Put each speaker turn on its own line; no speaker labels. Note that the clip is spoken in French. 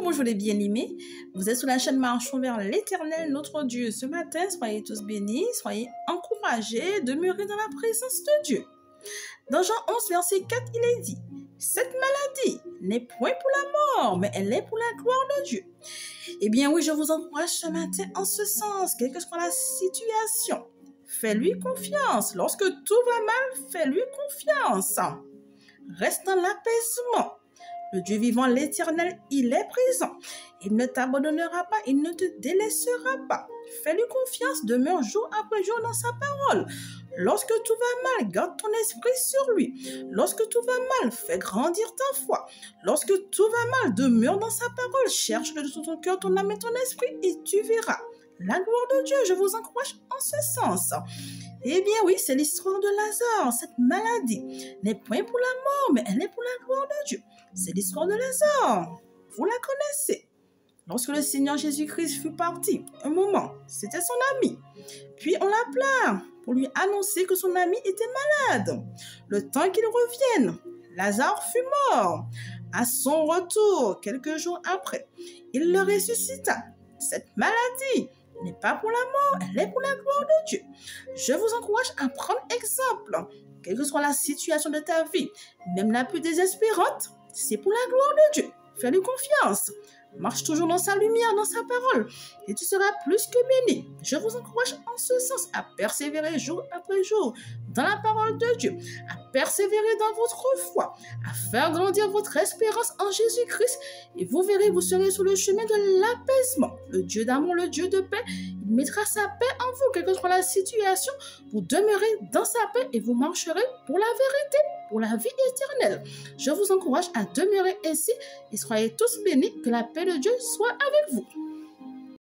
Bonjour les bien-aimés. Vous êtes sur la chaîne Marchons vers l'Éternel, notre Dieu. Ce matin, soyez tous bénis, soyez encouragés, demeurez dans la présence de Dieu. Dans Jean 11, verset 4, il est dit, « Cette maladie n'est point pour la mort, mais elle est pour la gloire de Dieu. » Eh bien oui, je vous encourage ce matin en ce sens, quelle que soit la situation. Fais-lui confiance. Lorsque tout va mal, fais-lui confiance. Reste dans l'apaisement. Le Dieu vivant, l'Éternel, il est présent. Il ne t'abandonnera pas, il ne te délaissera pas. Fais-lui confiance, demeure jour après jour dans sa parole. Lorsque tout va mal, garde ton esprit sur lui. Lorsque tout va mal, fais grandir ta foi. Lorsque tout va mal, demeure dans sa parole. Cherche-le de tout ton cœur, ton âme et ton esprit et tu verras la gloire de Dieu. Je vous encourage en ce sens. Eh bien oui, c'est l'histoire de Lazare. Cette maladie n'est point pour la mort, mais elle est pour la gloire de Dieu. C'est l'histoire de Lazare. Vous la connaissez. Lorsque le Seigneur Jésus-Christ fut parti, un moment, c'était son ami. Puis on l'appela pour lui annoncer que son ami était malade. Le temps qu'il revienne, Lazare fut mort. À son retour, quelques jours après, il le ressuscita. Cette maladie n'est pas pour la mort, elle est pour la gloire de Dieu. Je vous encourage à prendre exemple, quelle que soit la situation de ta vie, même la plus désespérante, c'est pour la gloire de Dieu. Fais-lui confiance. Marche toujours dans sa lumière, dans sa parole, et tu seras plus que béni. Je vous encourage en ce sens à persévérer jour après jour dans la parole de Dieu, à persévérer dans votre foi, à faire grandir votre espérance en Jésus-Christ, et vous verrez, vous serez sur le chemin de l'apaisement. Le Dieu d'amour, le Dieu de paix, il mettra sa paix en vous, quelle que soit la situation, vous demeurez dans sa paix et vous marcherez pour la vérité, pour la vie éternelle. Je vous encourage à demeurer ainsi et soyez tous bénis, que la paix de Dieu soit avec vous.